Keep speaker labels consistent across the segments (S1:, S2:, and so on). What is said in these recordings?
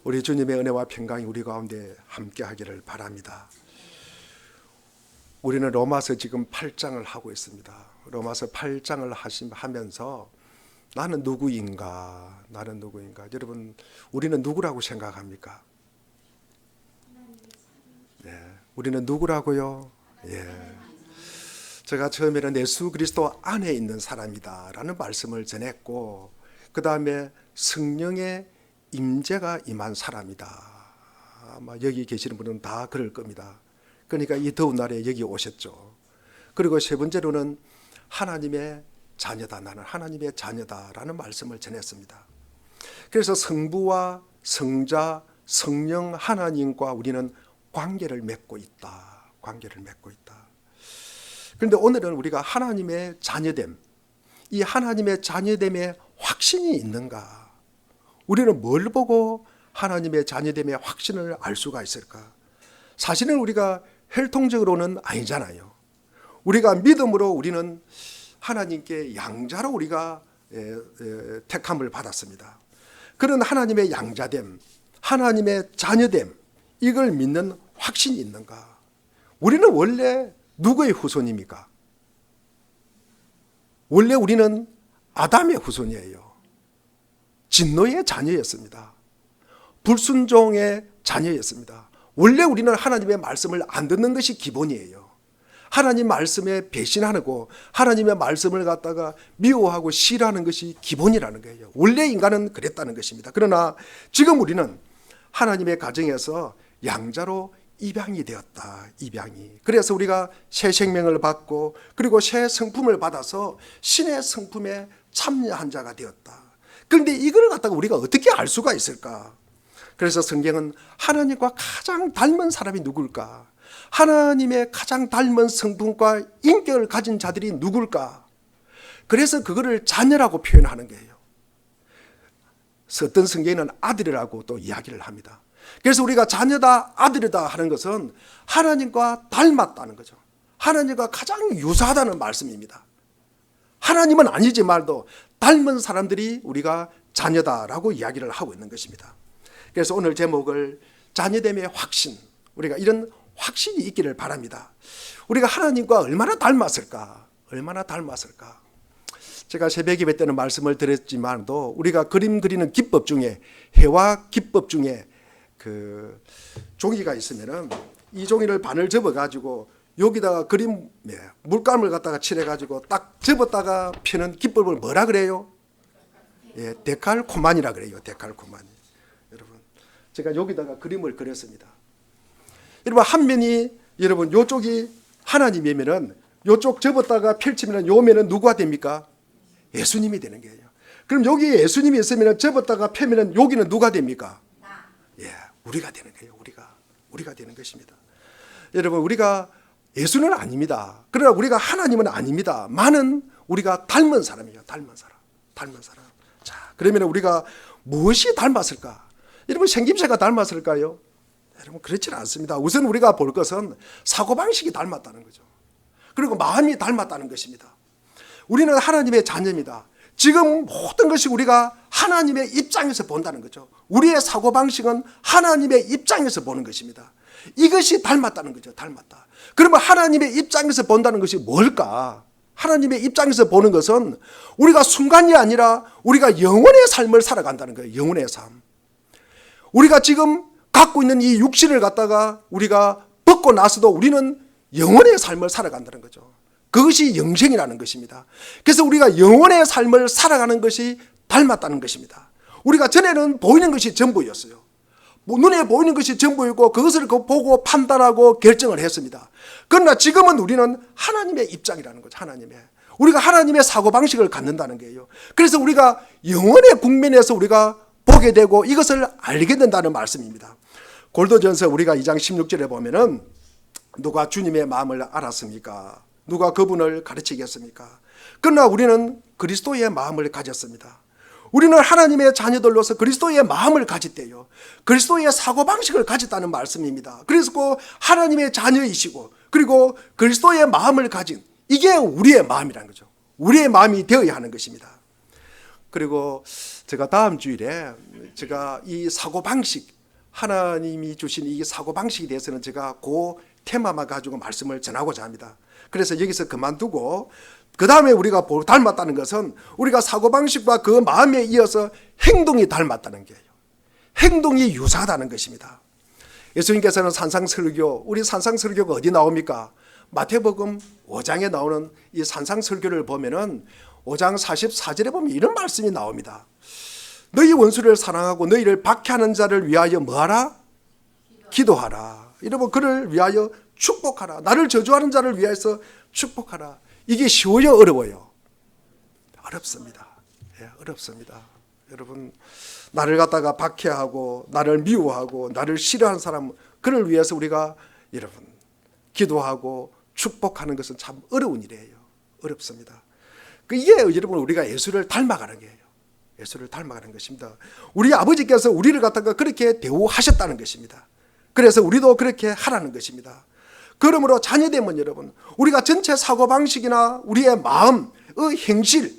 S1: 우리 주님의 은혜와 평강이 우리 가운데 함께 하기를 바랍니다. 우리는 로마서 지금 8장을 하고 있습니다. 로마서 8장을 하면서 나는 누구인가? 나는 누구인가? 여러분, 우리는 누구라고 생각합니까? 네, 우리는 누구라고요? 예. 제가 처음에는 예수 그리스도 안에 있는 사람이다 라는 말씀을 전했고, 그 다음에 성령의 임재가 임한 사람이다. 아마 여기 계시는 분은 다 그럴 겁니다. 그러니까 이 더운 날에 여기 오셨죠. 그리고 세 번째로는 하나님의 자녀다, 나는 하나님의 자녀다 라는 말씀을 전했습니다. 그래서 성부와 성자, 성령 하나님과 우리는 관계를 맺고 있다. 관계를 맺고 있다. 그런데 오늘은 우리가 하나님의 자녀됨, 이 하나님의 자녀됨에 확신이 있는가? 우리는 뭘 보고 하나님의 자녀됨의 확신을 알 수가 있을까? 사실은 우리가 혈통적으로는 아니잖아요. 우리가 믿음으로 우리는 하나님께 양자로 우리가 택함을 받았습니다. 그런 하나님의 양자됨, 하나님의 자녀됨, 이걸 믿는 확신이 있는가? 우리는 원래 누구의 후손입니까? 원래 우리는 아담의 후손이에요. 진노의 자녀였습니다. 불순종의 자녀였습니다. 원래 우리는 하나님의 말씀을 안 듣는 것이 기본이에요. 하나님 말씀에 배신하고 하나님의 말씀을 갖다가 미워하고 싫어하는 것이 기본이라는 거예요. 원래 인간은 그랬다는 것입니다. 그러나 지금 우리는 하나님의 가정에서 양자로 입양이 되었다. 입양이. 그래서 우리가 새 생명을 받고 그리고 새 성품을 받아서 신의 성품에 참여한 자가 되었다. 그런데 이걸 갖다가 우리가 어떻게 알 수가 있을까? 그래서 성경은 하나님과 가장 닮은 사람이 누굴까? 하나님의 가장 닮은 성품과 인격을 가진 자들이 누굴까? 그래서 그거를 자녀라고 표현하는 거예요. 어떤 성경에는 아들이라고 또 이야기를 합니다. 그래서 우리가 자녀다, 아들이다 하는 것은 하나님과 닮았다는 거죠. 하나님과 가장 유사하다는 말씀입니다. 하나님은 아니지만도 닮은 사람들이 우리가 자녀다라고 이야기를 하고 있는 것입니다. 그래서 오늘 제목을 자녀됨의 확신, 우리가 이런 확신이 있기를 바랍니다. 우리가 하나님과 얼마나 닮았을까? 얼마나 닮았을까? 제가 새벽 예배 때는 말씀을 드렸지만도 우리가 그림 그리는 기법 중에 해와 기법 중에 그 종이가 있으면은 이 종이를 반을 접어 가지고 여기다가 그림 물감을 갖다가 칠해 가지고 딱 접었다가 펴는 기법을 뭐라 그래요? 예, 데칼코마니라 그래요. 데칼코마니. 여러분, 제가 여기다가 그림을 그렸습니다. 여러분, 한 면이 여러분 요쪽이 하나님이면은 요쪽 접었다가 펼치면은 요 면은 누구가 됩니까? 예수님이 되는 거예요. 그럼 여기에 예수님이 있으면은 접었다가 펴면은 여기는 누가 됩니까? 예, 우리가 되는 거예요. 우리가 되는 것입니다. 여러분, 우리가 예수는 아닙니다. 그러나 우리가 하나님은 아닙니다. 많은 우리가 닮은 사람이에요. 닮은 사람. 자, 그러면 우리가 무엇이 닮았을까? 여러분, 생김새가 닮았을까요? 여러분, 그렇지는 않습니다. 우선 우리가 볼 것은 사고방식이 닮았다는 거죠. 그리고 마음이 닮았다는 것입니다. 우리는 하나님의 자녀입니다. 지금 모든 것이 우리가 하나님의 입장에서 본다는 거죠. 우리의 사고방식은 하나님의 입장에서 보는 것입니다. 이것이 닮았다는 거죠. 닮았다. 그러면 하나님의 입장에서 본다는 것이 뭘까? 하나님의 입장에서 보는 것은 우리가 순간이 아니라 우리가 영원의 삶을 살아간다는 거예요. 영원의 삶. 우리가 지금 갖고 있는 이 육신을 갖다가 우리가 벗고 나서도 우리는 영원의 삶을 살아간다는 거죠. 그것이 영생이라는 것입니다. 그래서 우리가 영원의 삶을 살아가는 것이 닮았다는 것입니다. 우리가 전에는 보이는 것이 전부였어요. 눈에 보이는 것이 전부이고 그것을 보고 판단하고 결정을 했습니다. 그러나 지금은 우리는 하나님의 입장이라는 거죠. 우리가 하나님의 사고방식을 갖는다는 거예요. 그래서 우리가 영원의 국면에서 우리가 보게 되고 이것을 알게 된다는 말씀입니다. 골도전서 우리가 2장 16절에 보면은 누가 주님의 마음을 알았습니까? 누가 그분을 가르치겠습니까? 그러나 우리는 그리스도의 마음을 가졌습니다. 우리는 하나님의 자녀들로서 그리스도의 마음을 가졌대요. 그리스도의 사고방식을 가졌다는 말씀입니다. 그래서 하나님의 자녀이시고 그리고 그리스도의 마음을 가진 이게 우리의 마음이라는 거죠. 우리의 마음이 되어야 하는 것입니다. 그리고 제가 다음 주일에 제가 이 사고방식 하나님이 주신 이 사고방식에 대해서는 제가 그 테마만 가지고 말씀을 전하고자 합니다. 그래서 여기서 그만두고 그 다음에 우리가 닮았다는 것은 우리가 사고방식과 그 마음에 이어서 행동이 닮았다는 거예요. 행동이 유사하다는 것입니다. 예수님께서는 산상설교, 우리 산상설교가 어디 나옵니까? 마태복음 5장에 나오는 이 산상설교를 보면은 5장 44절에 보면 이런 말씀이 나옵니다. 너희 원수를 사랑하고 너희를 박해하는 자를 위하여 뭐하라? 기도하라. 여러분 그를 위하여 축복하라. 나를 저주하는 자를 위해서 축복하라. 이게 쉬워요? 어려워요? 어렵습니다. 예, 어렵습니다. 여러분 나를 갖다가 박해하고 나를 미워하고 나를 싫어하는 사람 그를 위해서 우리가 여러분 기도하고 축복하는 것은 참 어려운 일이에요. 어렵습니다. 이게 여러분 우리가 예수를 닮아가는 거예요. 예수를 닮아가는 것입니다. 우리 아버지께서 우리를 갖다가 그렇게 대우하셨다는 것입니다. 그래서 우리도 그렇게 하라는 것입니다. 그러므로 자녀되면 여러분 우리가 전체 사고방식이나 우리의 마음의 행실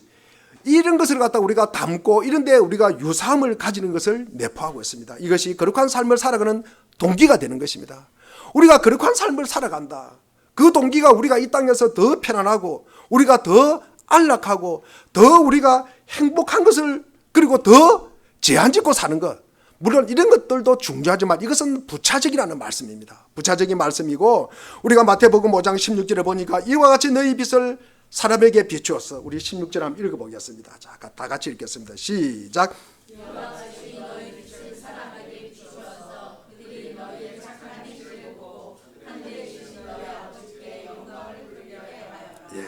S1: 이런 것을 갖다 우리가 담고 이런 데 우리가 유사함을 가지는 것을 내포하고 있습니다. 이것이 거룩한 삶을 살아가는 동기가 되는 것입니다. 우리가 거룩한 삶을 살아간다. 그 동기가 우리가 이 땅에서 더 편안하고 우리가 더 안락하고 더 우리가 행복한 것을 그리고 더 제한 짓고 사는 것 물론 이런 것들도 중요하지만 이것은 부차적이라는 말씀입니다. 부차적인 말씀이고 우리가 마태복음 5장 16절에 보니까 이와 같이 너희 빛을 사람에게 비추어서 우리 16절 한번 읽어보겠습니다. 자, 다 같이 읽겠습니다. 시작. 예,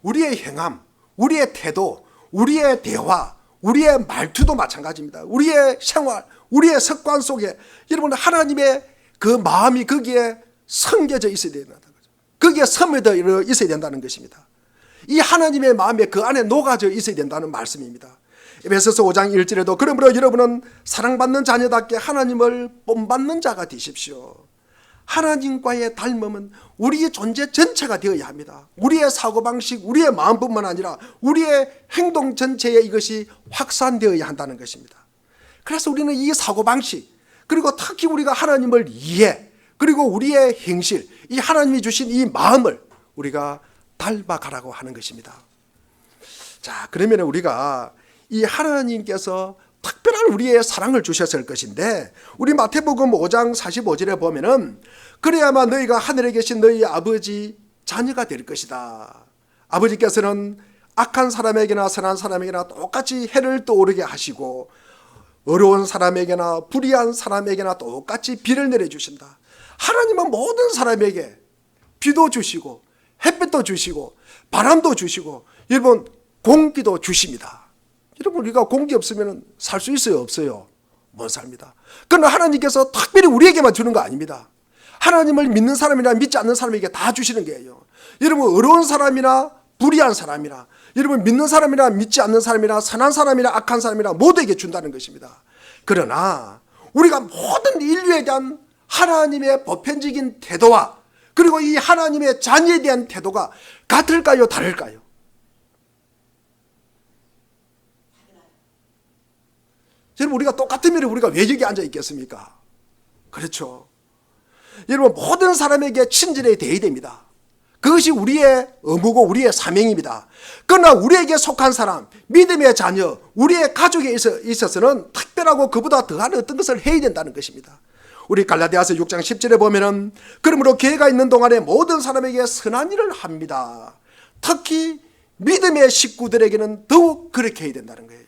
S1: 우리의 행함, 우리의 태도, 우리의 대화, 우리의 말투도 마찬가지입니다. 우리의 생활, 우리의 습관 속에 여러분 하나님의 그 마음이 거기에 섬겨져 있어야 된다는 거죠. 거기에 스며들어 있어야 된다는 것입니다. 이 하나님의 마음에 그 안에 녹아져 있어야 된다는 말씀입니다. 에베소서 5장 1절에도 그러므로 여러분은 사랑받는 자녀답게 하나님을 본받는 자가 되십시오. 하나님과의 닮음은 우리의 존재 전체가 되어야 합니다. 우리의 사고방식, 우리의 마음뿐만 아니라 우리의 행동 전체에 이것이 확산되어야 한다는 것입니다. 그래서 우리는 이 사고방식 그리고 특히 우리가 하나님을 이해 그리고 우리의 행실 이 하나님이 주신 이 마음을 우리가 닮아가라고 하는 것입니다. 자, 그러면 우리가 이 하나님께서 특별한 우리의 사랑을 주셨을 것인데 우리 마태복음 5장 45절에 보면은 그래야만 너희가 하늘에 계신 너희 아버지 자녀가 될 것이다. 아버지께서는 악한 사람에게나 선한 사람에게나 똑같이 해를 떠오르게 하시고 어려운 사람에게나 불의한 사람에게나 똑같이 비를 내려주신다. 하나님은 모든 사람에게 비도 주시고 햇빛도 주시고 바람도 주시고 여러분 공기도 주십니다. 여러분 우리가 공기 없으면 살 수 있어요? 없어요? 못 삽니다. 그러나 하나님께서 특별히 우리에게만 주는 거 아닙니다. 하나님을 믿는 사람이나 믿지 않는 사람에게 다 주시는 거예요. 여러분 어려운 사람이나 불의한 사람이나 여러분 믿는 사람이나 믿지 않는 사람이나 선한 사람이나 악한 사람이나 모두에게 준다는 것입니다. 그러나 우리가 모든 인류에 대한 하나님의 보편적인 태도와 그리고 이 하나님의 자녀에 대한 태도가 같을까요? 다를까요? 여러분 우리가 똑같으면 우리가 왜 여기 앉아 있겠습니까? 그렇죠. 여러분 모든 사람에게 친절히 대해야 됩니다. 그것이 우리의 의무고 우리의 사명입니다. 그러나 우리에게 속한 사람, 믿음의 자녀, 우리의 가족에 있어서는 특별하고 그보다 더한 어떤 것을 해야 된다는 것입니다. 우리 갈라디아서 6장 10절에 보면은 그러므로 기회가 있는 동안에 모든 사람에게 선한 일을 합니다. 특히 믿음의 식구들에게는 더욱 그렇게 해야 된다는 거예요.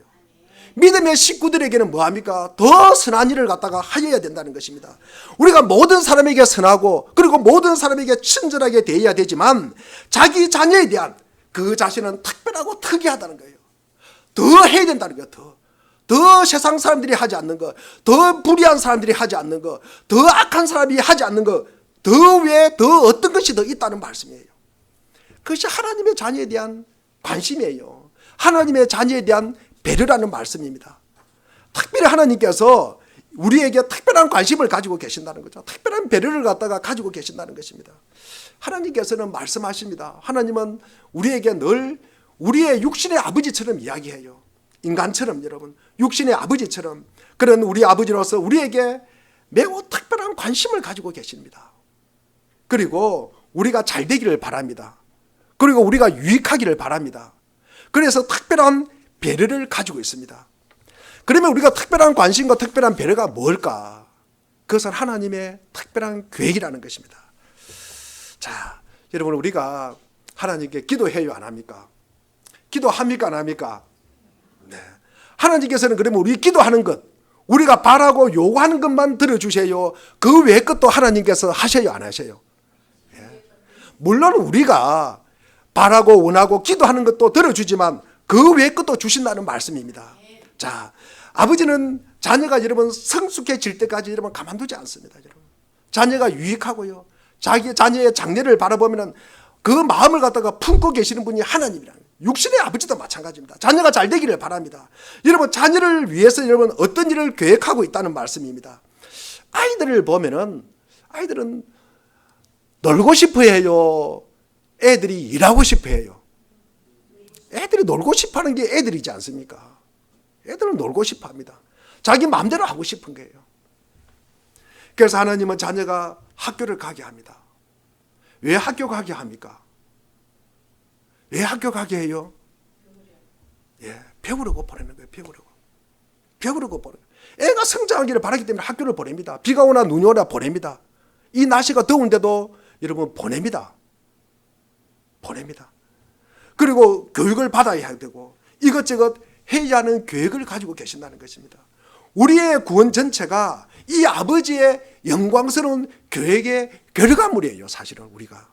S1: 믿음의 식구들에게는 뭐합니까? 더 선한 일을 갖다가 하여야 된다는 것입니다. 우리가 모든 사람에게 선하고 그리고 모든 사람에게 친절하게 대해야 되지만 자기 자녀에 대한 그 자신은 특별하고 특이하다는 거예요. 더 해야 된다는 거예요. 더 세상 사람들이 하지 않는 것, 더 불의한 사람들이 하지 않는 것, 더 악한 사람이 하지 않는 것, 더 외에 더 어떤 것이 더 있다는 말씀이에요. 그것이 하나님의 자녀에 대한 관심이에요. 하나님의 자녀에 대한 배려라는 말씀입니다. 특별히 하나님께서 우리에게 특별한 관심을 가지고 계신다는 거죠. 특별한 배려를 갖다가 가지고 계신다는 것입니다. 하나님께서는 말씀하십니다. 하나님은 우리에게 늘 우리의 육신의 아버지처럼 이야기해요. 인간처럼 여러분 육신의 아버지처럼 그런 우리 아버지로서 우리에게 매우 특별한 관심을 가지고 계십니다. 그리고 우리가 잘 되기를 바랍니다. 그리고 우리가 유익하기를 바랍니다. 그래서 특별한 배려를 가지고 있습니다. 그러면 우리가 특별한 관심과 특별한 배려가 뭘까? 그것은 하나님의 특별한 계획이라는 것입니다. 자, 여러분, 우리가 하나님께 기도해요, 안 합니까? 기도합니까, 안 합니까? 네. 하나님께서는 그러면 우리 기도하는 것, 우리가 바라고 요구하는 것만 들어주세요. 그 외의 것도 하나님께서 하셔요, 안 하셔요? 예. 물론 우리가 바라고 원하고 기도하는 것도 들어주지만 그 외의 것도 주신다는 말씀입니다. 자, 아버지는 자녀가 여러분 성숙해질 때까지 여러분 가만두지 않습니다. 여러분. 자녀가 유익하고요. 자기 자녀의 장래를 바라보면 그 마음을 갖다가 품고 계시는 분이 하나님이라는, 육신의 아버지도 마찬가지입니다. 자녀가 잘 되기를 바랍니다. 여러분, 자녀를 위해서 여러분 어떤 일을 계획하고 있다는 말씀입니다. 아이들을 보면은 아이들은 놀고 싶어 해요, 애들이 일하고 싶어 해요? 애들이 놀고 싶어 하는 게 애들이지 않습니까? 애들은 놀고 싶어 합니다. 자기 마음대로 하고 싶은 거예요. 그래서 하나님은 자녀가 학교를 가게 합니다. 왜 학교 가게 합니까? 왜 학교 가게 해요? 예, 배우려고 보내는 거예요. 배우려고 보내는 거예요. 애가 성장하기를 바라기 때문에 학교를 보냅니다. 비가 오나 눈이 오나 보냅니다. 이 날씨가 더운데도 여러분 보냅니다. 그리고 교육을 받아야 되고 이것저것 해야 하는 계획을 가지고 계신다는 것입니다. 우리의 구원 전체가 이 아버지의 영광스러운 계획의 결과물이에요. 사실은 우리가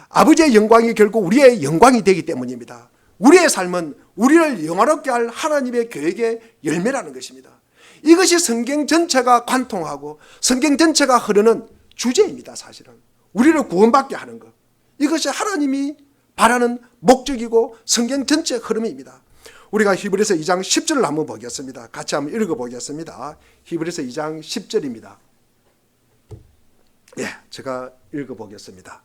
S1: 아버지의 영광이 결국 우리의 영광이 되기 때문입니다. 우리의 삶은 우리를 영화롭게 할 하나님의 계획의 열매라는 것입니다. 이것이 성경 전체가 관통하고 성경 전체가 흐르는 주제입니다. 사실은 우리를 구원받게 하는 것, 이것이 하나님이 바라는 목적이고 성경 전체의 흐름입니다. 우리가 히브리서 2장 10절을 한번 보겠습니다. 같이 한번 읽어보겠습니다. 히브리서 2장 10절입니다. 예, 제가 읽어보겠습니다.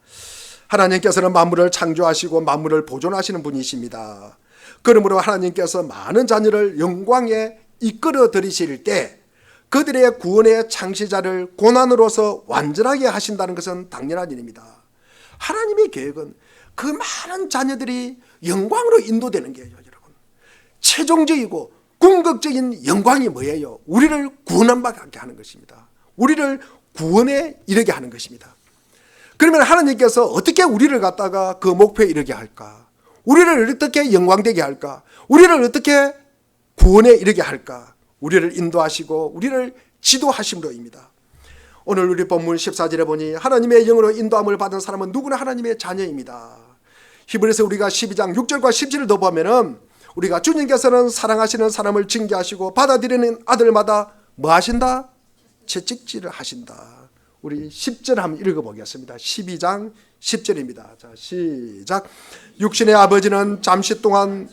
S1: 하나님께서는 만물을 창조하시고 만물을 보존하시는 분이십니다. 그러므로 하나님께서 많은 자녀를 영광에 이끌어 들이실 때 그들의 구원의 창시자를 고난으로서 완전하게 하신다는 것은 당연한 일입니다. 하나님의 계획은 그 많은 자녀들이 영광으로 인도되는 거예요. 여러분, 최종적이고 궁극적인 영광이 뭐예요? 우리를 구원받게 하는 것입니다. 우리를 구원에 이르게 하는 것입니다. 그러면 하나님께서 어떻게 우리를 갖다가 그 목표에 이르게 할까? 우리를 어떻게 영광되게 할까? 우리를 어떻게 구원에 이르게 할까? 우리를 인도하시고 우리를 지도하심으로입니다. 오늘 우리 본문 14절에 보니 하나님의 영으로 인도함을 받은 사람은 누구나 하나님의 자녀입니다. 히브리서 우리가 12장 6절과 10절을 더 보면은 우리가 주님께서는 사랑하시는 사람을 징계하시고 받아들이는 아들마다 뭐 하신다? 채찍질을 하신다. 우리 10절 한번 읽어보겠습니다. 12장 10절입니다. 자, 시작. 육신의 아버지는 잠시 동안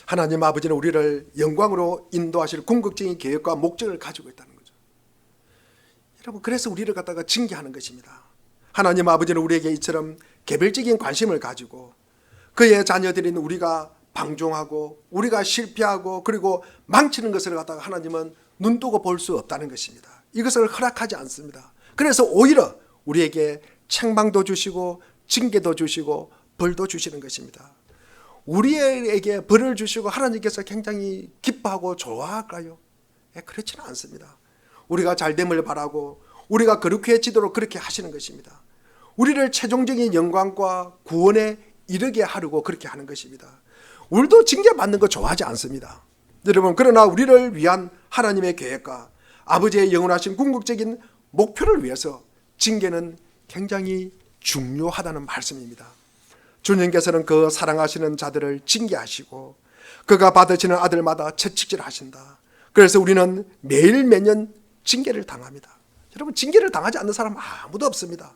S1: 하나님 아버지는 우리를 영광으로 인도하실 궁극적인 계획과 목적을 가지고 있다는 거죠. 여러분, 그래서 우리를 갖다가 징계하는 것입니다. 하나님 아버지는 우리에게 이처럼 개별적인 관심을 가지고 그의 자녀들인 우리가 방종하고 우리가 실패하고 그리고 망치는 것을 갖다가 하나님은 눈뜨고 볼 수 없다는 것입니다. 이것을 허락하지 않습니다. 그래서 오히려 우리에게 책망도 주시고 징계도 주시고 벌도 주시는 것입니다. 우리에게 벌을 주시고 하나님께서 굉장히 기뻐하고 좋아할까요? 그렇지는 않습니다. 우리가 잘됨을 바라고 우리가 거룩해지도록 그렇게 하시는 것입니다. 우리를 최종적인 영광과 구원에 이르게 하려고 그렇게 하는 것입니다. 우리도 징계받는 거 좋아하지 않습니다. 여러분, 그러나 우리를 위한 하나님의 계획과 아버지의 영원하신 궁극적인 목표를 위해서 징계는 굉장히 중요하다는 말씀입니다. 주님께서는 그 사랑하시는 자들을 징계하시고 그가 받으시는 아들마다 채찍질 하신다. 그래서 우리는 매일 매년 징계를 당합니다. 여러분, 징계를 당하지 않는 사람 아무도 없습니다.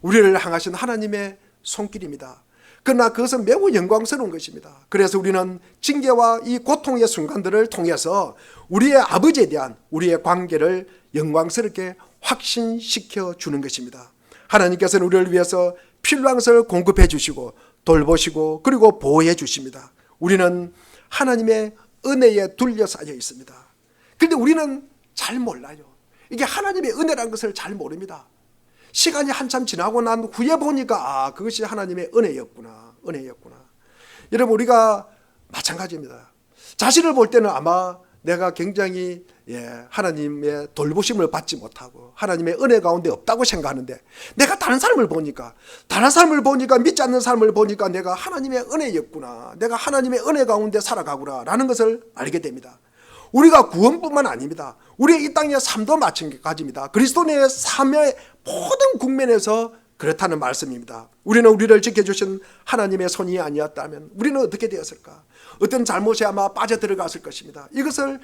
S1: 우리를 향하신 하나님의 손길입니다. 그러나 그것은 매우 영광스러운 것입니다. 그래서 우리는 징계와 이 고통의 순간들을 통해서 우리의 아버지에 대한 우리의 관계를 영광스럽게 확신시켜 주는 것입니다. 하나님께서는 우리를 위해서 필요한 것을 공급해 주시고 돌보시고 그리고 보호해 주십니다. 우리는 하나님의 은혜에 둘러싸여 있습니다. 그런데 우리는 잘 몰라요. 이게 하나님의 은혜라는 것을 잘 모릅니다. 시간이 한참 지나고 난 후에 보니까 그것이 하나님의 은혜였구나. 여러분, 우리가 마찬가지입니다. 자신을 볼 때는 아마 내가 굉장히 하나님의 돌보심을 받지 못하고 하나님의 은혜 가운데 없다고 생각하는데, 내가 다른 사람을 보니까 믿지 않는 사람을 보니까 내가 하나님의 은혜였구나, 내가 하나님의 은혜 가운데 살아가구나 라는 것을 알게 됩니다. 우리가 구원뿐만 아닙니다. 우리의 이 땅의 삶도 마찬가지입니다. 그리스도 내의 삶의 모든 국면에서 그렇다는 말씀입니다. 우리는 우리를 지켜주신 하나님의 손이 아니었다면 우리는 어떻게 되었을까? 어떤 잘못에 아마 빠져들어갔을 것입니다. 이것을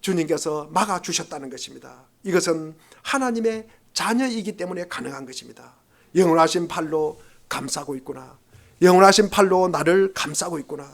S1: 주님께서 막아주셨다는 것입니다. 이것은 하나님의 자녀이기 때문에 가능한 것입니다. 영원하신 팔로 감싸고 있구나, 영원하신 팔로 나를 감싸고 있구나.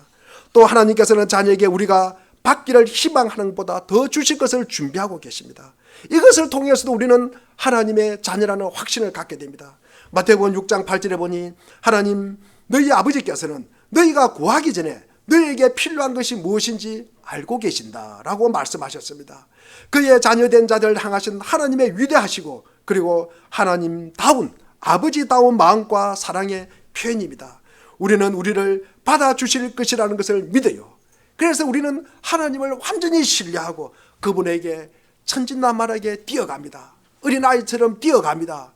S1: 또 하나님께서는 자녀에게 우리가 받기를 희망하는 것보다 더 주실 것을 준비하고 계십니다. 이것을 통해서도 우리는 하나님의 자녀라는 확신을 갖게 됩니다. 마태복음 6장 8절에 보니 하나님 너희 아버지께서는 너희가 구하기 전에 너희에게 필요한 것이 무엇인지 알고 계신다라고 말씀하셨습니다. 그의 자녀된 자들 향하신 하나님의 위대하시고 그리고 하나님다운 아버지다운 마음과 사랑의 표현입니다. 우리는 우리를 받아주실 것이라는 것을 믿어요. 그래서 우리는 하나님을 완전히 신뢰하고 그분에게 천진난만하게 뛰어갑니다. 어린아이처럼 뛰어갑니다.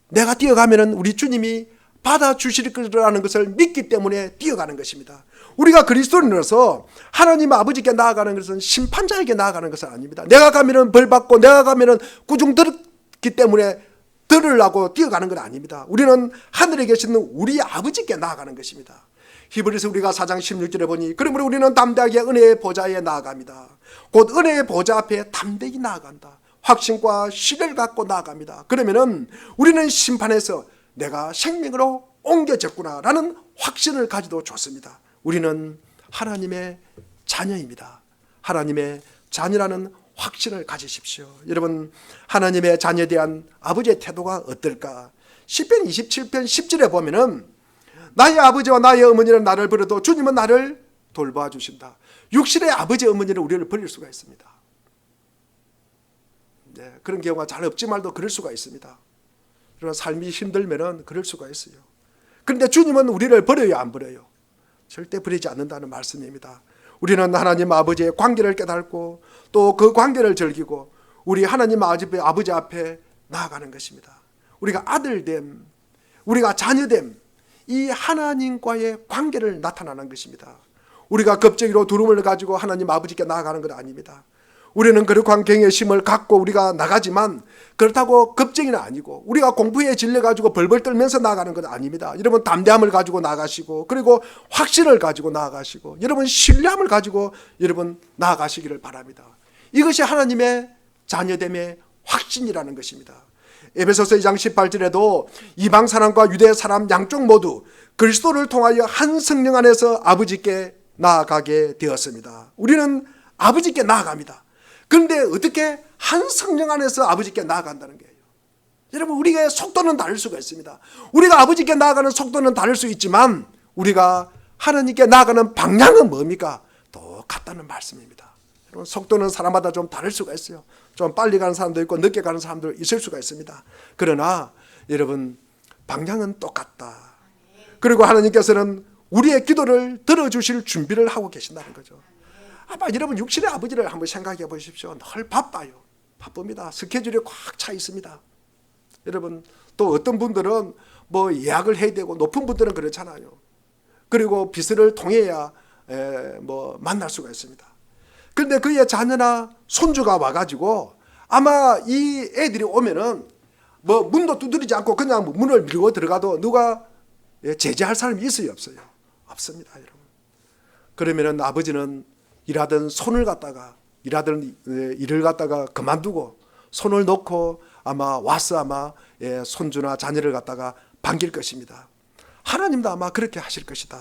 S1: 내가 뛰어가면 우리 주님이 받아주실 거라는 것을 믿기 때문에 뛰어가는 것입니다. 우리가 그리스도인으로서 하나님 아버지께 나아가는 것은 심판자에게 나아가는 것은 아닙니다. 내가 가면 벌받고 내가 가면 구중 들었기 때문에 들으려고 뛰어가는 건 아닙니다. 우리는 하늘에 계시는 우리 아버지께 나아가는 것입니다. 히브리서 우리가 4장 16절에 보니 그러므로 우리는 담대하게 은혜의 보좌에 나아갑니다. 곧 은혜의 보좌 앞에 담대히 나아간다. 확신과 신뢰를 갖고 나아갑니다. 그러면은 우리는 심판에서 내가 생명으로 옮겨졌구나 라는 확신을 가지도 좋습니다. 우리는 하나님의 자녀입니다. 하나님의 자녀라는 확신을 가지십시오. 여러분, 하나님의 자녀에 대한 아버지의 태도가 어떨까? 시편 27편 10절에 보면은 나의 아버지와 나의 어머니는 나를 버려도 주님은 나를 돌봐 주신다. 육신의 아버지 어머니는 우리를 버릴 수가 있습니다. 그런 경우가 잘 없지만도 그럴 수가 있습니다. 그런 삶이 힘들면은 그럴 수가 있어요. 그런데 주님은 우리를 버려요, 안 버려요? 절대 버리지 않는다는 말씀입니다. 우리는 하나님 아버지의 관계를 깨닫고 또 그 관계를 즐기고 우리 하나님 아버지 앞에 나아가는 것입니다. 우리가 아들됨, 우리가 자녀됨, 이 하나님과의 관계를 나타나는 것입니다. 우리가 겁쟁이로 두려움을 가지고 하나님 아버지께 나아가는 것 아닙니다. 우리는 거룩한 경외심을 갖고 우리가 나가지만 그렇다고 겁쟁이는 아니고 우리가 공부에 질려가지고 벌벌 떨면서 나가는 건 아닙니다. 여러분, 담대함을 가지고 나가시고 그리고 확신을 가지고 나아가시고 여러분, 신뢰함을 가지고 여러분 나아가시기를 바랍니다. 이것이 하나님의 자녀됨의 확신이라는 것입니다. 에베소서 2장 18절에도 이방 사람과 유대 사람 양쪽 모두 그리스도를 통하여 한 성령 안에서 아버지께 나아가게 되었습니다. 우리는 아버지께 나아갑니다. 그런데 어떻게 한 성령 안에서 아버지께 나아간다는 거예요? 여러분, 우리의 속도는 다를 수가 있습니다. 우리가 아버지께 나아가는 속도는 다를 수 있지만 우리가 하나님께 나아가는 방향은 뭡니까? 똑같다는 말씀입니다. 여러분, 속도는 사람마다 좀 다를 수가 있어요. 좀 빨리 가는 사람도 있고 늦게 가는 사람도 있을 수가 있습니다. 그러나 여러분, 방향은 똑같다. 그리고 하나님께서는 우리의 기도를 들어주실 준비를 하고 계신다는 거죠. 아마 여러분, 육신의 아버지를 한번 생각해 보십시오. 늘 바빠요. 바쁩니다. 스케줄이 꽉 차 있습니다. 여러분, 또 어떤 분들은 뭐 예약을 해야 되고 높은 분들은 그렇잖아요. 그리고 비서를 통해야 뭐 만날 수가 있습니다. 그런데 그의 자녀나 손주가 와가지고 아마 이 애들이 오면은 뭐 문도 두드리지 않고 그냥 문을 밀고 들어가도 누가 제재할 사람이 있어요, 없어요? 없습니다, 여러분. 그러면은 아버지는 일하던 손을 갖다가 일하던 일을 갖다가 그만두고 손을 놓고 아마 와서 아마 손주나 자녀를 갖다가 반길 것입니다. 하나님도 아마 그렇게 하실 것이다.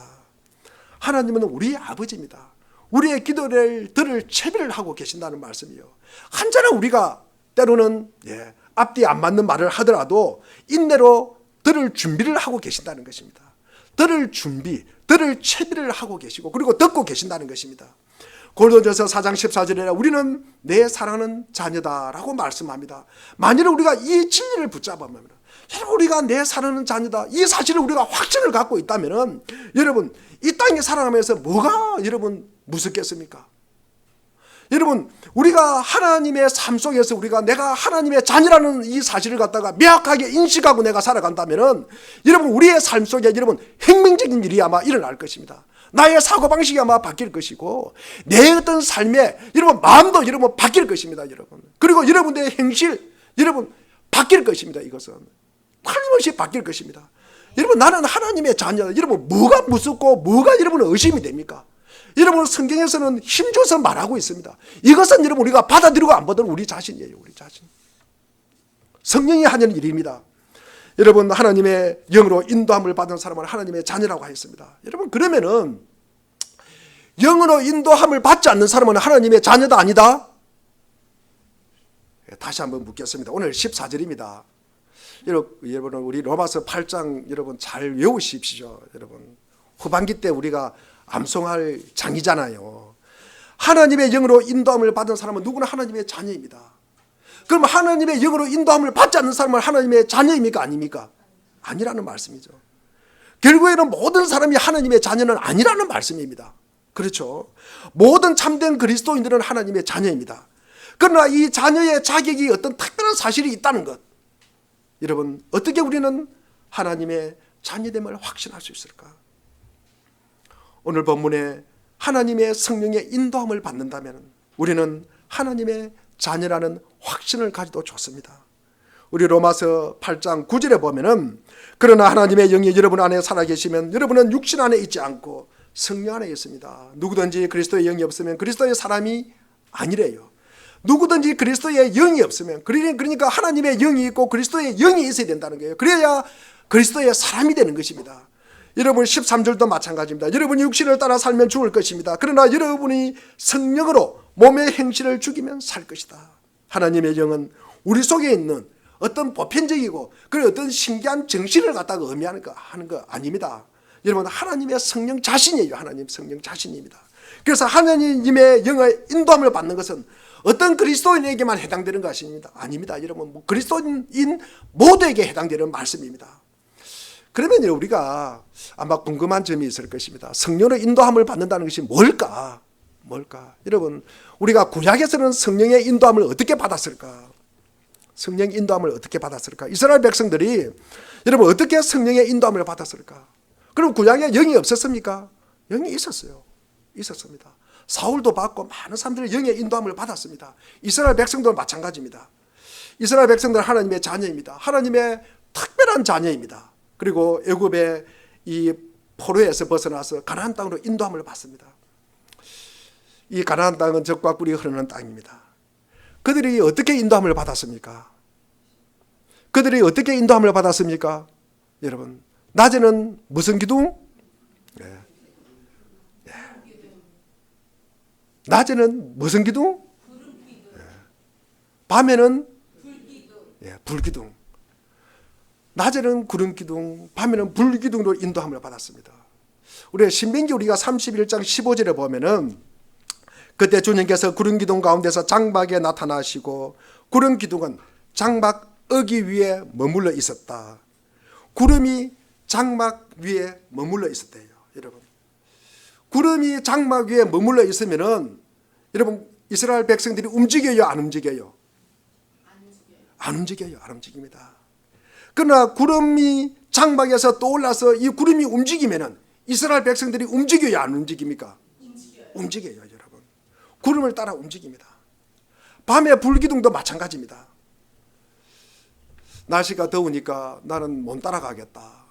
S1: 하나님은 우리 아버지입니다. 우리의 기도를 들을 채비를 하고 계신다는 말씀이요. 한자는 우리가 때로는 앞뒤 안 맞는 말을 하더라도 인내로 들을 준비를 하고 계신다는 것입니다. 들을 준비, 들을 채비를 하고 계시고 그리고 듣고 계신다는 것입니다. 고린도전서 4장 14절에 우리는 내 사랑하는 자녀다라고 말씀합니다. 만일 우리가 이 진리를 붙잡으면, 우리가 내 사랑하는 자녀다, 이 사실을 우리가 확신을 갖고 있다면, 여러분 이 땅에 살아가면서 뭐가 여러분 무섭겠습니까? 여러분 우리가 하나님의 삶 속에서 우리가 내가 하나님의 자녀라는 이 사실을 갖다가 명확하게 인식하고 내가 살아간다면, 여러분 우리의 삶 속에 여러분 혁명적인 일이 아마 일어날 것입니다. 나의 사고방식이 아마 바뀔 것이고 내 어떤 삶에 여러분 마음도 여러분 바뀔 것입니다. 여러분 그리고 여러분들의 행실 여러분 바뀔 것입니다. 이것은 틀림없이 바뀔 것입니다. 여러분 나는 하나님의 자녀다. 여러분 뭐가 무섭고 뭐가 여러분 의심이 됩니까? 여러분 성경에서는 힘줘서 말하고 있습니다. 이것은 여러분 우리가 받아들이고 안 받아들이고 우리 자신이에요. 우리 자신. 성령이 하는 일입니다. 여러분 하나님의 영으로 인도함을 받은 사람은 하나님의 자녀라고 하였습니다. 여러분 그러면은 영으로 인도함을 받지 않는 사람은 하나님의 자녀다 아니다? 다시 한번 묻겠습니다. 오늘 14절입니다. 여러분 우리 로마서 8장 여러분 잘 외우십시오. 여러분 후반기 때 우리가 암송할 장이잖아요. 하나님의 영으로 인도함을 받은 사람은 누구나 하나님의 자녀입니다. 그럼 하나님의 영으로 인도함을 받지 않는 사람은 하나님의 자녀입니까? 아닙니까? 아니라는 말씀이죠. 결국에는 모든 사람이 하나님의 자녀는 아니라는 말씀입니다. 그렇죠? 모든 참된 그리스도인들은 하나님의 자녀입니다. 그러나 이 자녀의 자격이 어떤 특별한 사실이 있다는 것, 여러분 어떻게 우리는 하나님의 자녀됨을 확신할 수 있을까? 오늘 본문에 하나님의 성령의 인도함을 받는다면 우리는 하나님의 자녀라는 확신을 가지도 좋습니다. 우리 로마서 8장 9절에 보면은 그러나 하나님의 영이 여러분 안에 살아계시면 여러분은 육신 안에 있지 않고 성령 안에 있습니다. 누구든지 그리스도의 영이 없으면 그리스도의 사람이 아니래요. 누구든지 그리스도의 영이 없으면, 그러니까 하나님의 영이 있고 그리스도의 영이 있어야 된다는 거예요. 그래야 그리스도의 사람이 되는 것입니다. 여러분 13절도 마찬가지입니다. 여러분이 육신을 따라 살면 죽을 것입니다. 그러나 여러분이 성령으로 몸의 행실을 죽이면 살 것이다. 하나님의 영은 우리 속에 있는 어떤 보편적이고 그런 어떤 신기한 정신을 갖다가 의미하는 거 하는 거 아닙니다. 여러분 하나님의 성령 자신이에요. 하나님 성령 자신입니다. 그래서 하나님의 영의 인도함을 받는 것은 어떤 그리스도인에게만 해당되는 것이 아닙니다. 여러분 그리스도인 모두에게 해당되는 말씀입니다. 그러면 우리가 아마 궁금한 점이 있을 것입니다. 성령의 인도함을 받는다는 것이 뭘까? 여러분 우리가 구약에서는 성령의 인도함을 어떻게 받았을까? 성령 인도함을 어떻게 받았을까? 이스라엘 백성들이 여러분 어떻게 성령의 인도함을 받았을까? 그럼 구약에 영이 없었습니까? 영이 있었어요. 있었습니다. 사울도 받고 많은 사람들이 영의 인도함을 받았습니다. 이스라엘 백성도 마찬가지입니다. 이스라엘 백성들은 하나님의 자녀입니다. 하나님의 특별한 자녀입니다. 그리고 애굽의 이 포로에서 벗어나서 가나안 땅으로 인도함을 받습니다. 이 가나안 땅은 젖과 꿀이 흐르는 땅입니다. 그들이 어떻게 인도함을 받았습니까? 여러분 낮에는 무슨 기둥? 낮에는 무슨 기둥? 밤에는 불기둥. 낮에는 구름 기둥, 밤에는 불 기둥으로 인도함을 받았습니다. 우리 신명기 우리가 31장 15절에 보면은 그때 주님께서 구름 기둥 가운데서 장막에 나타나시고 구름 기둥은 장막 어기 위에 머물러 있었다. 구름이 장막 위에 머물러 있었대요. 여러분 구름이 장막 위에 머물러 있으면은 여러분 이스라엘 백성들이 움직여요, 안 움직여요? 안 움직입니다. 그러나 구름이 장막에서 떠올라서 이 구름이 움직이면은 이스라엘 백성들이 움직여요, 안 움직입니까? 움직여요, 여러분. 구름을 따라 움직입니다. 밤에 불기둥도 마찬가지입니다. 날씨가 더우니까 나는 못 따라가겠다.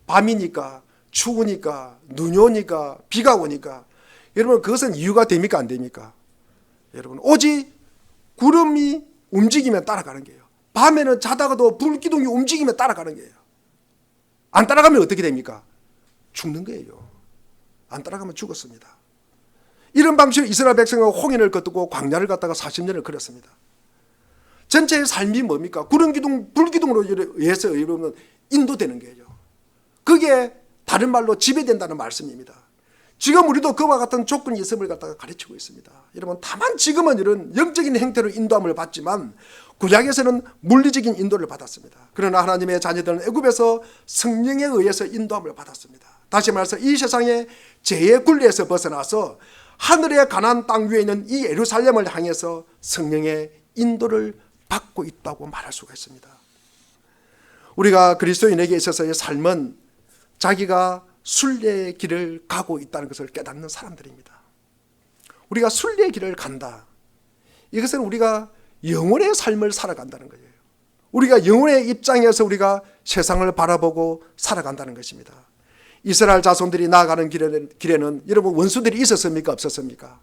S1: 밤이니까 추우니까 눈이 오니까 비가 오니까 여러분 그것은 이유가 됩니까 안 됩니까? 여러분 오직 구름이 움직이면 따라가는 거예요. 밤에는 자다가도 불기둥이 움직이면 따라가는 거예요. 안 따라가면 어떻게 됩니까? 죽는 거예요. 안 따라가면 죽었습니다. 이런 방식으로 이스라엘 백성은 홍해를 걷고 광야를 갔다가 40년을 걸었습니다. 전체의 삶이 뭡니까? 구름기둥, 불기둥으로 의해서 여러분 인도되는 거예요. 그게 다른 말로 지배된다는 말씀입니다. 지금 우리도 그와 같은 조건이 있음을 갖다가 가르치고 있습니다. 여러분, 다만 지금은 이런 영적인 형태로 인도함을 받지만 구약에서는 물리적인 인도를 받았습니다. 그러나 하나님의 자녀들은 애굽에서 성령에 의해서 인도함을 받았습니다. 다시 말해서 이 세상의 죄의 굴레에서 벗어나서 하늘의 가나안 땅 위에 있는 이 예루살렘을 향해서 성령의 인도를 받고 있다고 말할 수가 있습니다. 우리가 그리스도인에게 있어서의 삶은 자기가 순례의 길을 가고 있다는 것을 깨닫는 사람들입니다. 우리가 순례의 길을 간다. 이것은 우리가 영혼의 삶을 살아간다는 거예요. 우리가 영혼의 입장에서 우리가 세상을 바라보고 살아간다는 것입니다. 이스라엘 자손들이 나아가는 길에는 여러분 원수들이 있었습니까? 없었습니까?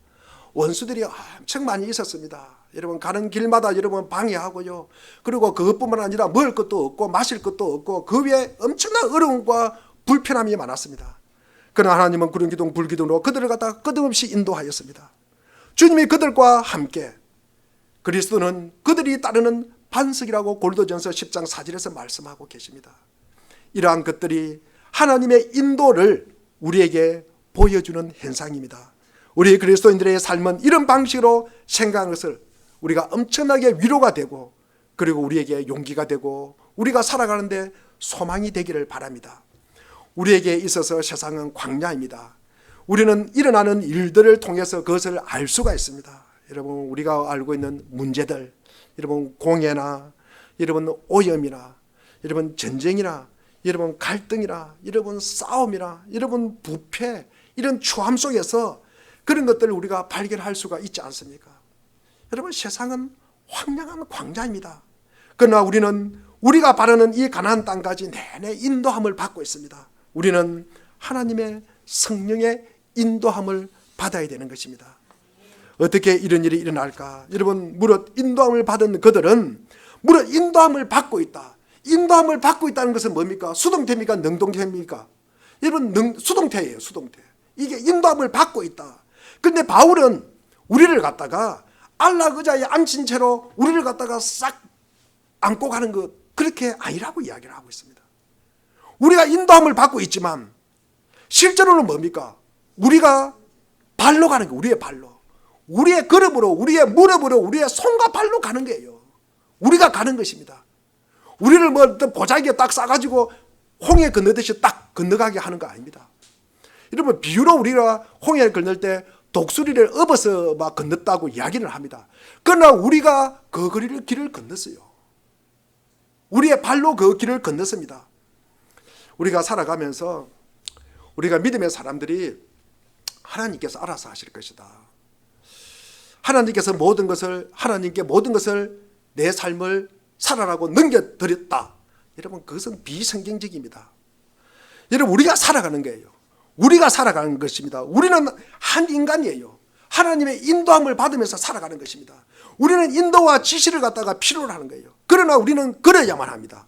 S1: 원수들이 엄청 많이 있었습니다. 여러분 가는 길마다 여러분 방해하고요. 그리고 그것뿐만 아니라 먹을 것도 없고 마실 것도 없고 그 위에 엄청난 어려움과 불편함이 많았습니다. 그러나 하나님은 구름기둥 불기둥으로 그들을 갖다가 끝없이 인도하였습니다. 주님이 그들과 함께, 그리스도는 그들이 따르는 반석이라고 고린도전서 10장 4절에서 말씀하고 계십니다. 이러한 것들이 하나님의 인도를 우리에게 보여주는 현상입니다. 우리 그리스도인들의 삶은 이런 방식으로 생각하는 것을 우리가 엄청나게 위로가 되고, 그리고 우리에게 용기가 되고 우리가 살아가는데 소망이 되기를 바랍니다. 우리에게 있어서 세상은 광야입니다. 우리는 일어나는 일들을 통해서 그것을 알 수가 있습니다. 여러분 우리가 알고 있는 문제들, 여러분 공해나 여러분 오염이나 여러분 전쟁이나 여러분 갈등이나 여러분 싸움이나 여러분 부패, 이런 추함 속에서 그런 것들을 우리가 발견할 수가 있지 않습니까? 여러분 세상은 황량한 광야입니다. 그러나 우리는 우리가 바라는 이 가나안 땅까지 내내 인도함을 받고 있습니다. 우리는 하나님의 성령의 인도함을 받아야 되는 것입니다. 어떻게 이런 일이 일어날까? 여러분 무릇 인도함을 받은 그들은 무릇 인도함을 받고 있다. 인도함을 받고 있다는 것은 뭡니까? 수동태입니까? 능동태입니까? 여러분 수동태예요. 수동태. 이게 인도함을 받고 있다. 그런데 바울은 우리를 갖다가 안락 의자에 앉힌 채로 우리를 갖다가 싹 안고 가는 것, 그렇게 아니라고 이야기를 하고 있습니다. 우리가 인도함을 받고 있지만 실제로는 뭡니까? 우리가 발로 가는 거예요. 우리의 발로. 우리의 걸음으로, 우리의 무릎으로, 우리의 손과 발로 가는 거예요. 우리가 가는 것입니다. 우리를 뭐 보자기에 딱 싸가지고 홍해 건너듯이 딱 건너가게 하는 거 아닙니다. 여러분 비유로 우리가 홍해를 건널 때 독수리를 업어서 막 건넜다고 이야기를 합니다. 그러나 우리가 그 길을 건넜어요. 우리의 발로 그 길을 건넜습니다. 우리가 살아가면서 우리가 믿음의 사람들이 하나님께서 알아서 하실 것이다. 하나님께서 하나님께 모든 것을 내 삶을 살아라고 넘겨드렸다. 여러분 그것은 비성경적입니다. 여러분 우리가 살아가는 거예요. 우리가 살아가는 것입니다. 우리는 한 인간이에요. 하나님의 인도함을 받으면서 살아가는 것입니다. 우리는 인도와 지시를 갖다가 필요로 하는 거예요. 그러나 우리는 그래야만 합니다.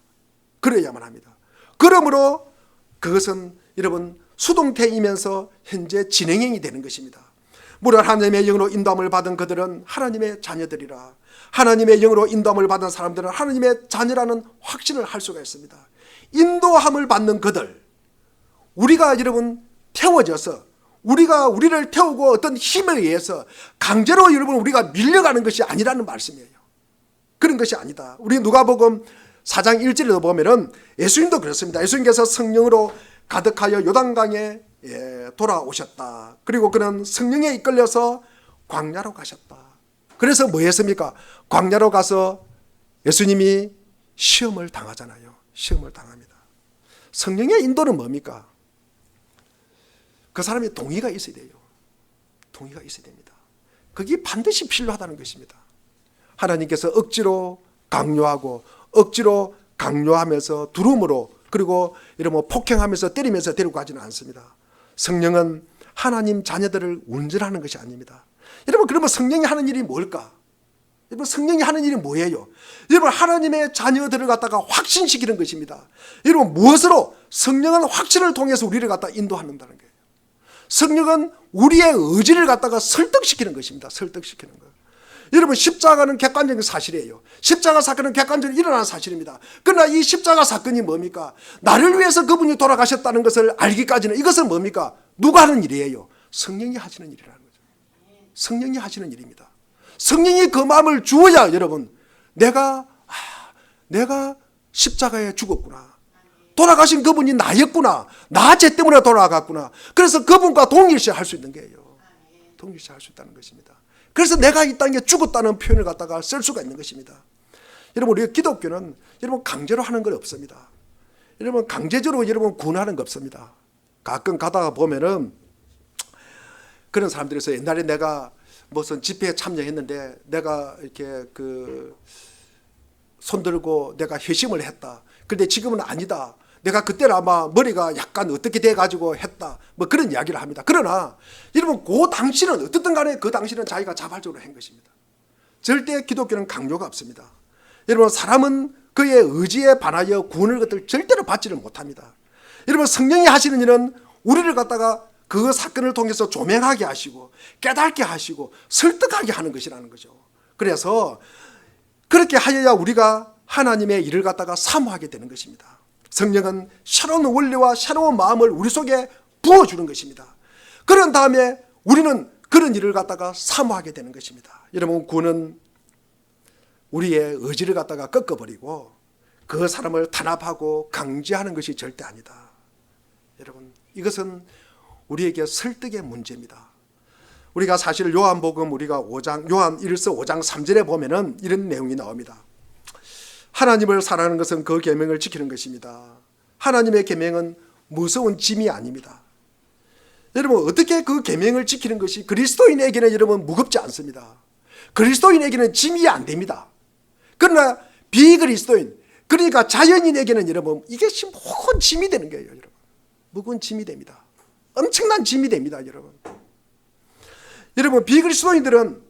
S1: 그래야만 합니다. 그러므로 그것은 여러분 수동태이면서 현재 진행형이 되는 것입니다. 무릇 하나님의 영으로 인도함을 받은 그들은 하나님의 자녀들이라. 하나님의 영으로 인도함을 받은 사람들은 하나님의 자녀라는 확신을 할 수가 있습니다. 인도함을 받는 그들, 우리가 여러분 태워져서 우리를 태우고 어떤 힘에 의해서 강제로 여러분 우리가 밀려가는 것이 아니라는 말씀이에요. 그런 것이 아니다. 우리 누가복음 4장 1절에도 보면은 예수님도 그렇습니다. 예수님께서 성령으로 가득하여 요단강에 돌아오셨다. 그리고 그는 성령에 이끌려서 광야로 가셨다. 그래서 뭐 했습니까? 광야로 가서 예수님이 시험을 당하잖아요. 시험을 당합니다. 성령의 인도는 뭡니까? 그 사람의 동의가 있어야 돼요. 동의가 있어야 됩니다. 그게 반드시 필요하다는 것입니다. 하나님께서 억지로 강요하고 억지로 강요하면서 두름으로 그리고 이런 폭행하면서 때리면서 데리고 가지는 않습니다. 성령은 하나님 자녀들을 운전하는 것이 아닙니다. 여러분 그러면 성령이 하는 일이 뭘까? 여러분 성령이 하는 일이 뭐예요? 여러분 하나님의 자녀들을 갖다가 확신시키는 것입니다. 여러분 무엇으로? 성령은 확신을 통해서 우리를 갖다 인도한다는 거예요. 성령은 우리의 의지를 갖다가 설득시키는 것입니다. 설득시키는 것. 여러분, 십자가는 객관적인 사실이에요. 십자가 사건은 객관적으로 일어난 사실입니다. 그러나 이 십자가 사건이 뭡니까? 나를 위해서 그분이 돌아가셨다는 것을 알기까지는 이것은 뭡니까? 누가 하는 일이에요? 성령이 하시는 일이라는 거죠. 성령이 하시는 일입니다. 성령이 그 마음을 주어야 여러분, 내가 십자가에 죽었구나. 돌아가신 그분이 나였구나. 나 죄 때문에 돌아갔구나. 그래서 그분과 동일시할 수 있는 거예요. 동일시할 수 있다는 것입니다. 그래서 내가 이 땅에 죽었다는 표현을 갖다가 쓸 수가 있는 것입니다. 여러분, 우리 기독교는 여러분 강제로 하는 건 없습니다. 여러분, 강제적으로 여러분 구원하는 거 없습니다. 가끔 가다가 보면은 그런 사람들이 있어요. 옛날에 내가 무슨 집회에 참여했는데 내가 이렇게 손 들고 내가 회심을 했다. 근데 지금은 아니다. 내가 그때는 아마 머리가 약간 어떻게 돼가지고 했다. 뭐 그런 이야기를 합니다. 그러나 여러분, 그 당시는 어떻든 간에 그 당시는 자기가 자발적으로 한 것입니다. 절대 기독교는 강요가 없습니다. 여러분, 사람은 그의 의지에 반하여 구원을 것들 절대로 받지를 못합니다. 여러분, 성령이 하시는 일은 우리를 갖다가 그 사건을 통해서 조명하게 하시고 깨닫게 하시고 설득하게 하는 것이라는 거죠. 그래서 그렇게 하여야 우리가 하나님의 일을 갖다가 사모하게 되는 것입니다. 성령은 새로운 원리와 새로운 마음을 우리 속에 부어주는 것입니다. 그런 다음에 우리는 그런 일을 갖다가 사모하게 되는 것입니다. 여러분, 구원은 우리의 의지를 갖다가 꺾어버리고 그 사람을 탄압하고 강제하는 것이 절대 아니다. 여러분, 이것은 우리에게 설득의 문제입니다. 우리가 사실 요한복음 우리가 요한 1서 5장 3절에 보면은 이런 내용이 나옵니다. 하나님을 사랑하는 것은 그 계명을 지키는 것입니다. 하나님의 계명은 무서운 짐이 아닙니다. 여러분, 어떻게 그 계명을 지키는 것이 그리스도인에게는 여러분 무겁지 않습니다. 그리스도인에게는 짐이 안 됩니다. 그러나 비그리스도인, 그러니까 자연인에게는 여러분 이게 무거운 짐이 되는 거예요. 여러분, 무거운 짐이 됩니다. 엄청난 짐이 됩니다. 여러분, 비그리스도인들은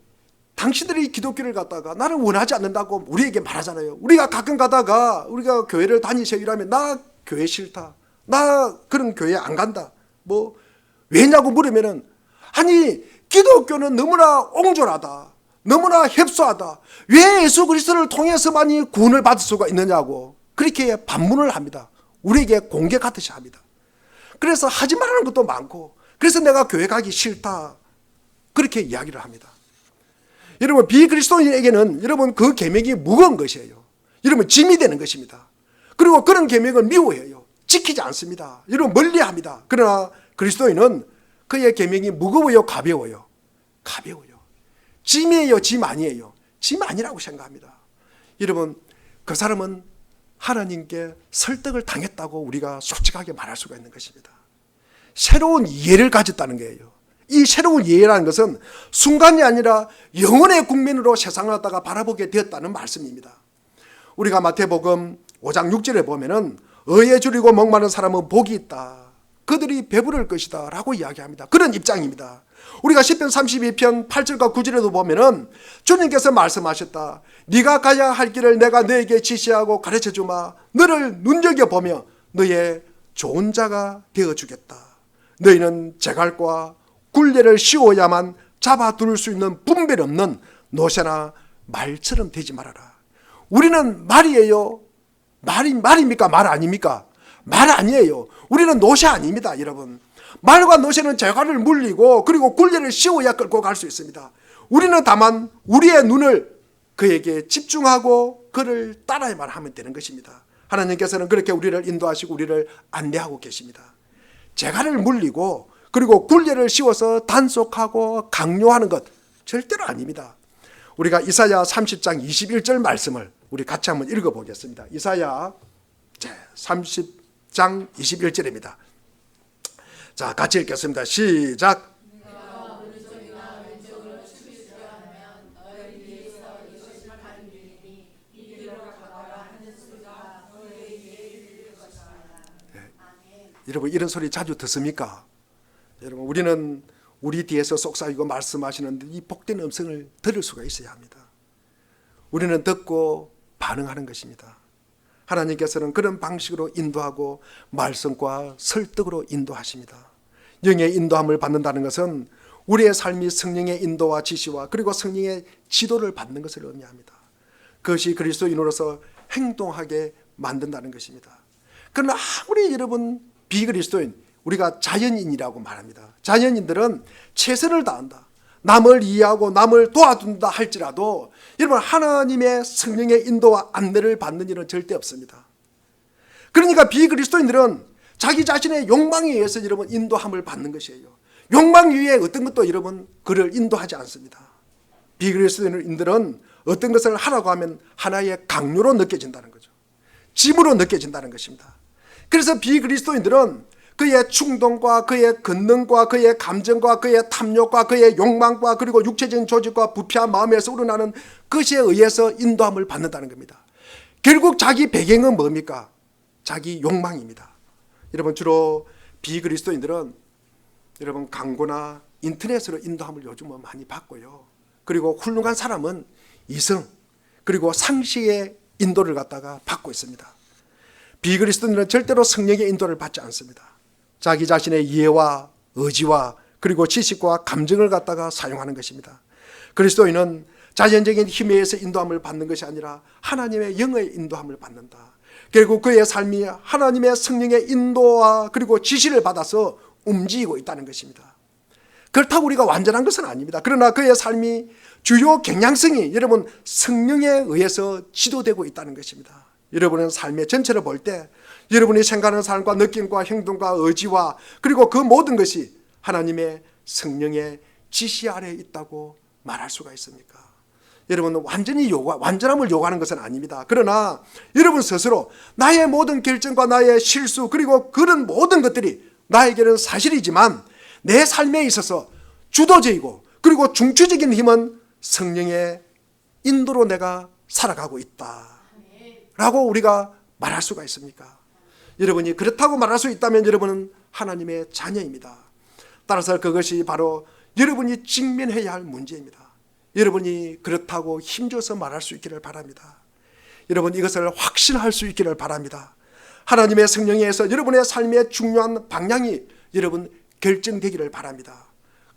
S1: 당신들이 기독교를 갖다가 나를 원하지 않는다고 우리에게 말하잖아요. 우리가 가끔 가다가 우리가 교회를 다니세요 이러면 나 교회 싫다. 나 그런 교회 안 간다. 뭐 왜냐고 물으면은 아니 기독교는 너무나 옹졸하다. 너무나 협소하다. 왜 예수 그리스도를 통해서만이 구원을 받을 수가 있느냐고 그렇게 반문을 합니다. 우리에게 공격하듯이 합니다. 그래서 하지 말라는 것도 많고 그래서 내가 교회 가기 싫다. 그렇게 이야기를 합니다. 여러분, 비그리스도인에게는 여러분 그 계명이 무거운 것이에요. 여러분, 짐이 되는 것입니다. 그리고 그런 계명을 미워해요. 지키지 않습니다. 여러분, 멀리합니다. 그러나 그리스도인은 그의 계명이 무거워요, 가벼워요? 가벼워요. 짐이에요, 짐 아니에요? 짐 아니라고 생각합니다. 여러분, 그 사람은 하나님께 설득을 당했다고 우리가 솔직하게 말할 수가 있는 것입니다. 새로운 이해를 가졌다는 거예요. 이 새로운 이해라는 것은 순간이 아니라 영혼의 국민으로 세상을 갖다가 바라보게 되었다는 말씀입니다. 우리가 마태복음 5장 6절에 보면은 의에 줄이고 목마른 사람은 복이 있다. 그들이 배부를 것이다 라고 이야기합니다. 그런 입장입니다. 우리가 시편 32편 8절과 9절에도 보면은 주님께서 말씀하셨다. 네가 가야 할 길을 내가 너에게 지시하고 가르쳐주마. 너를 눈여겨보며 너의 좋은 자가 되어주겠다. 너희는 제갈과 굴레를 씌워야만 잡아둘 수 있는 분별 없는 노새나 말처럼 되지 말아라. 우리는 말이에요. 말입니까? 말 아닙니까? 말 아니에요. 우리는 노새 아닙니다, 여러분. 말과 노새는 제갈을 물리고 그리고 굴레를 씌워야 끌고 갈 수 있습니다. 우리는 다만 우리의 눈을 그에게 집중하고 그를 따라야만 하면 되는 것입니다. 하나님께서는 그렇게 우리를 인도하시고 우리를 안내하고 계십니다. 제갈을 물리고 그리고 굴레를 씌워서 단속하고 강요하는 것 절대로 아닙니다. 우리가 이사야 30장 21절 말씀을 우리 같이 한번 읽어보겠습니다. 이사야 30장 21절입니다. 자, 같이 읽겠습니다. 시작. 여러분, 이런 소리 자주 듣습니까? 여러분, 우리는 우리 뒤에서 속삭이고 말씀하시는데 이 복된 음성을 들을 수가 있어야 합니다. 우리는 듣고 반응하는 것입니다. 하나님께서는 그런 방식으로 인도하고 말씀과 설득으로 인도하십니다. 영의 인도함을 받는다는 것은 우리의 삶이 성령의 인도와 지시와 그리고 성령의 지도를 받는 것을 의미합니다. 그것이 그리스도인으로서 행동하게 만든다는 것입니다. 그러나 아무리 여러분 비그리스도인, 우리가 자연인이라고 말합니다. 자연인들은 최선을 다한다, 남을 이해하고 남을 도와준다 할지라도 여러분 하나님의 성령의 인도와 안내를 받는 일은 절대 없습니다. 그러니까 비그리스도인들은 자기 자신의 욕망에 의해서 여러분 인도함을 받는 것이에요. 욕망 위에 어떤 것도 여러분 그를 인도하지 않습니다. 비그리스도인들은 어떤 것을 하라고 하면 하나의 강요로 느껴진다는 거죠. 짐으로 느껴진다는 것입니다. 그래서 비그리스도인들은 그의 충동과 그의 권능과 그의 감정과 그의 탐욕과 그의 욕망과 그리고 육체적인 조직과 부패한 마음에서 우러나는 것에 의해서 인도함을 받는다는 겁니다. 결국 자기 배경은 뭡니까? 자기 욕망입니다. 여러분 주로 비그리스도인들은 여러분 광고나 인터넷으로 인도함을 요즘은 많이 받고요. 그리고 훌륭한 사람은 이성 그리고 상식의 인도를 갖다가 받고 있습니다. 비그리스도인들은 절대로 성령의 인도를 받지 않습니다. 자기 자신의 이해와 의지와 그리고 지식과 감정을 갖다가 사용하는 것입니다. 그리스도인은 자연적인 힘에 의해서 인도함을 받는 것이 아니라 하나님의 영의 인도함을 받는다. 결국 그의 삶이 하나님의 성령의 인도와 그리고 지시를 받아서 움직이고 있다는 것입니다. 그렇다고 우리가 완전한 것은 아닙니다. 그러나 그의 삶이 주요 경향성이 여러분 성령에 의해서 지도되고 있다는 것입니다. 여러분의 삶의 전체를 볼 때 여러분이 생각하는 삶과 느낌과 행동과 의지와 그리고 그 모든 것이 하나님의 성령의 지시 아래에 있다고 말할 수가 있습니까? 여러분 완전함을 요구하는 것은 아닙니다. 그러나 여러분 스스로 나의 모든 결정과 나의 실수 그리고 그런 모든 것들이 나에게는 사실이지만 내 삶에 있어서 주도적이고 그리고 중추적인 힘은 성령의 인도로 내가 살아가고 있다라고 우리가 말할 수가 있습니까? 여러분이 그렇다고 말할 수 있다면 여러분은 하나님의 자녀입니다. 따라서 그것이 바로 여러분이 직면해야 할 문제입니다. 여러분이 그렇다고 힘줘서 말할 수 있기를 바랍니다. 여러분 이것을 확신할 수 있기를 바랍니다. 하나님의 성령에 의해서 여러분의 삶의 중요한 방향이 여러분 결정되기를 바랍니다.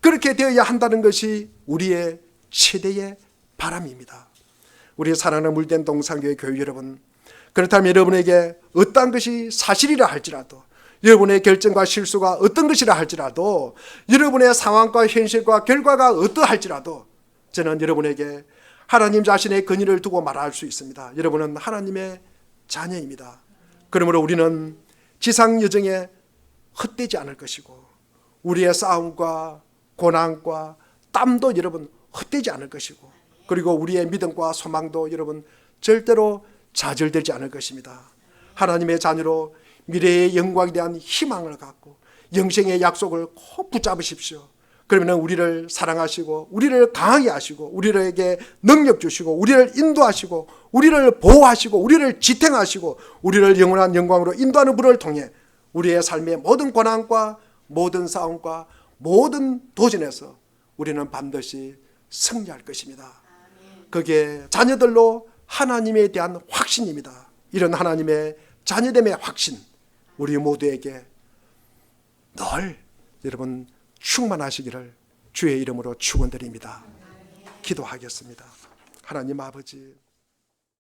S1: 그렇게 되어야 한다는 것이 우리의 최대의 바람입니다. 우리 사랑하는 물된 동산교회 교회 여러분, 그렇다면 여러분에게 어떤 것이 사실이라 할지라도 여러분의 결정과 실수가 어떤 것이라 할지라도 여러분의 상황과 현실과 결과가 어떠할지라도 저는 여러분에게 하나님 자신의 권위를 두고 말할 수 있습니다. 여러분은 하나님의 자녀입니다. 그러므로 우리는 지상 여정에 헛되지 않을 것이고 우리의 싸움과 고난과 땀도 여러분 헛되지 않을 것이고 그리고 우리의 믿음과 소망도 여러분 절대로 좌절되지 않을 것입니다. 하나님의 자녀로 미래의 영광에 대한 희망을 갖고 영생의 약속을 꼭 붙잡으십시오. 그러면 우리를 사랑하시고 우리를 강하게 하시고 우리에게 능력 주시고 우리를 인도하시고 우리를 보호하시고 우리를 지탱하시고 우리를 영원한 영광으로 인도하는 분을 통해 우리의 삶의 모든 고난과 모든 싸움과 모든 도전에서 우리는 반드시 승리할 것입니다. 그게 자녀들로 하나님에 대한 확신입니다. 이런 하나님의 자녀됨의 확신 우리 모두에게 늘 여러분 충만하시기를 주의 이름으로 축원드립니다. 기도하겠습니다. 하나님 아버지